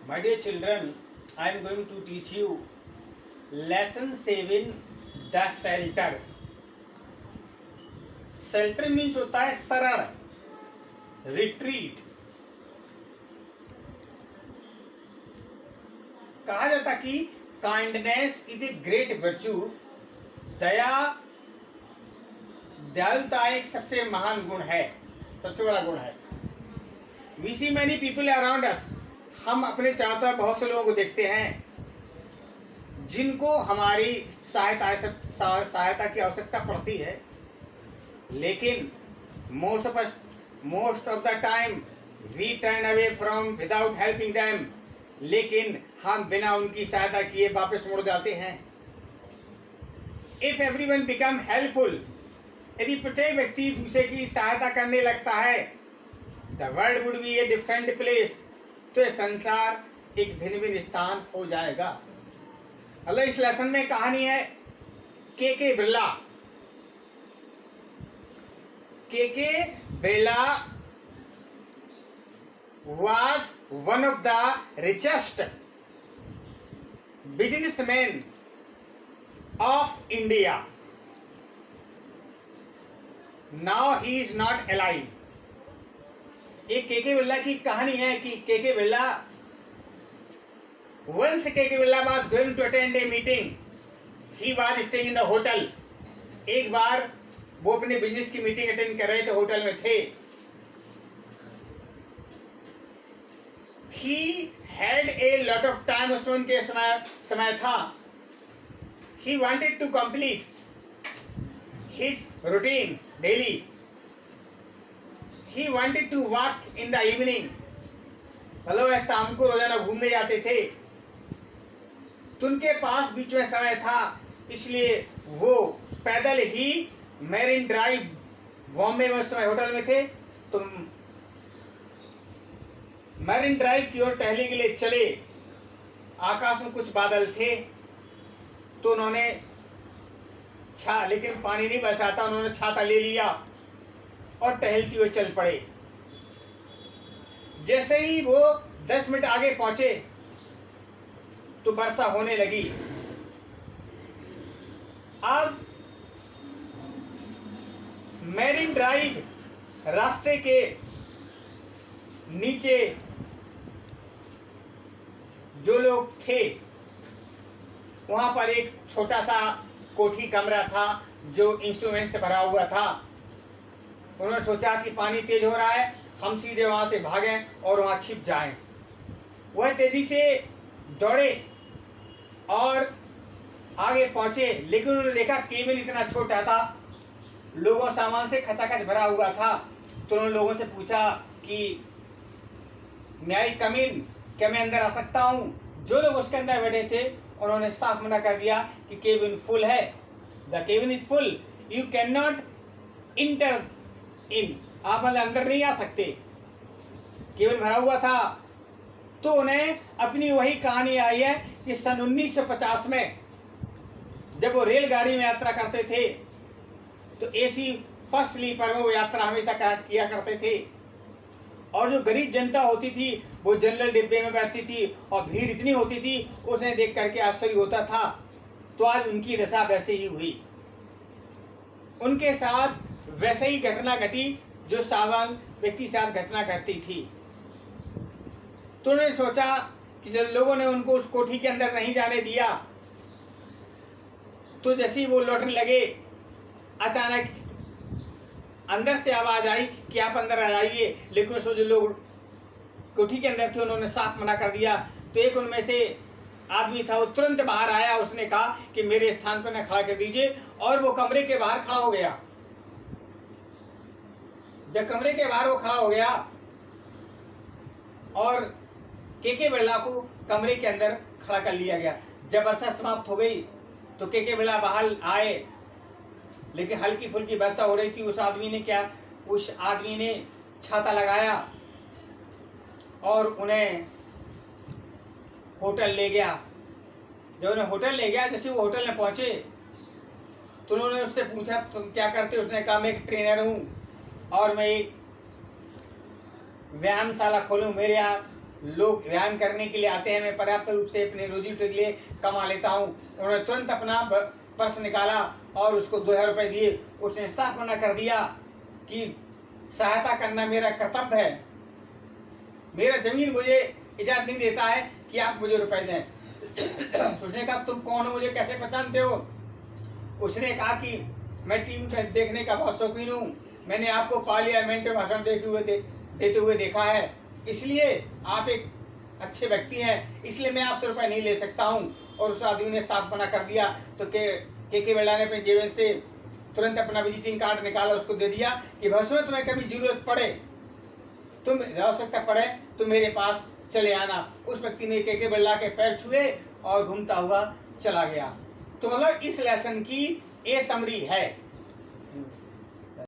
My dear children, I am going to teach you lesson 7, the shelter. Shelter means होता है शरण, retreat. कहा जाता कि kindness is a great virtue. दयालुता एक सबसे महान गुण है, सबसे बड़ा गुण है. We see many people around us. हम अपने चारों तरफ बहुत से लोगों को देखते हैं जिनको हमारी सहायता की आवश्यकता पड़ती है, लेकिन most of the time we turn away from without helping them. लेकिन हम बिना उनकी सहायता किए वापस मुड़ जाते हैं. इफ एवरीवन बिकम हेल्पफुल, यदि प्रत्येक व्यक्ति दूसरे की सहायता करने लगता है, the world would be a different place. तो ये संसार एक भिन्न भिन्न स्थान हो जाएगा. अल्लाह इस लेसन में कहानी है के बिरला. के Birla was one of the richest businessmen of India. Now he is not alive. एक के बिरला की कहानी है कि के बिरला once के Birla was going to attend a meeting. He was staying in the hotel. एक बार वो अपने बिजनेस की मीटिंग अटेंड कर रहे थे, होटल में थे. He had a lot of time. उसमें उनके समय था. He wanted to complete his routine daily. He wanted to walk in the evening. मतलब वह शाम को रोजाना घूमने जाते थे. तो उनके पास बीच में समय था, इसलिए वो पैदल ही मैरिन ड्राइव, बॉम्बे में उस समय होटल में थे, तो मैरिन ड्राइव की ओर टहलने के लिए चले. आकाश में कुछ बादल थे, तो उन्होंने लेकिन पानी नहीं बरसा था. उन्होंने छाता ले लिया और टहलते हुए चल पड़े. जैसे ही वो 10 मिनट आगे पहुंचे तो वर्षा होने लगी. अब मैरिन ड्राइव रास्ते के नीचे जो लोग थे, वहां पर एक छोटा सा कोठी कमरा था जो इंस्ट्रूमेंट से भरा हुआ था. उन्होंने सोचा कि पानी तेज हो रहा है, हम सीधे वहां से भागें और वहां छिप जाएं. वह तेजी से दौड़े और आगे पहुंचे, लेकिन उन्होंने देखा केबिन इतना छोटा था, लोगों सामान से खचाखच भरा हुआ था. तो उन्होंने लोगों से पूछा कि may I come in? क्या मैं अंदर आ सकता हूं? जो लोग उसके अंदर बैठे थे उन्होंने साफ मना कर दिया कि केबिन फुल है. The cabin is full, you can not enter in. आप अंदर नहीं आ सकते, केबिन भरा हुआ था. तो उन्हें अपनी वही कहानी आई है कि सन 1950 में जब वो रेलगाड़ी में यात्रा करते थे, तो एसी फर्स्ट स्लीपर में वो यात्रा हमेशा किया करते थे. और जो गरीब जनता होती थी वो जनरल डिब्बे में बैठती थी और भीड़ इतनी होती थी, उसे देख करके आश्चर्य होता था. तो आज उनकी दशा वैसे ही हुई. उनके साथ वैसे ही घटना घटी जो साधारण व्यक्ति साथ घटना घटती थी. तो उन्होंने सोचा कि जब लोगों ने उनको उस कोठी के अंदर नहीं जाने दिया, तो जैसे ही वो लौटने लगे, अचानक अंदर से आवाज आई कि आप अंदर आ जाइए. लेकिन उसमें जो लोग कोठी के अंदर थे उन्होंने साफ मना कर दिया. तो एक उनमें से आदमी था, वो तुरंत बाहर आया. उसने कहा कि मेरे स्थान पर न खड़ा कर दीजिए, और वो कमरे के बाहर खड़ा हो गया. जब कमरे के बाहर वो खड़ा हो गया और के बिरला को कमरे के अंदर खड़ा कर लिया गया. जब वर्षा समाप्त हो गई तो के बिरला बाहर आए, लेकिन हल्की फुल्की वर्षा हो रही थी. उस आदमी ने छाता लगाया और उन्हें होटल ले गया. जब उन्हें होटल ले गया, जैसे वो होटल में पहुंचे तो उन्होंने उससे पूछा तुम क्या करते हो. उसने कहा मैं एक ट्रेनर हूँ और मैं एक व्यायामशाला खोलूँ, मेरे यहाँ लोग व्यायाम करने के लिए आते हैं, मैं पर्याप्त रूप से अपने रोजी रोटी के लिए कमा लेता हूँ। उन्होंने तुरंत अपना पर्स निकाला और उसको 2000 रुपये दिए। उसने साफ मना कर दिया कि सहायता करना मेरा कर्तव्य है, मेरा जमीन मुझे इजाजत नहीं देता है कि आप मुझे रुपए दें। उसने कहा तुम कौन हो, मुझे कैसे पहचानते हो? उसने कहा कि मैं टीवी देखने का बहुत शौकीन हूँ, मैंने आपको पार्लियामेंट में भाषण देते हुए देखा है, इसलिए आप एक अच्छे व्यक्ति हैं, इसलिए मैं आपसे रुपए नहीं ले सकता हूँ। और उस आदमी ने साफ मना कर दिया। तो के बिरला ने अपने जेब से तुरंत अपना विजिटिंग कार्ड निकाला, उसको दे दिया कि भविष्य में तुम्हें कभी जरूरत पड़े, तुम आवश्यकता पड़े तो मेरे पास चले आना। उस व्यक्ति ने के बिरला के पैर छुए और घूमता हुआ चला गया। तो मतलब इस लेसन की ये समरी है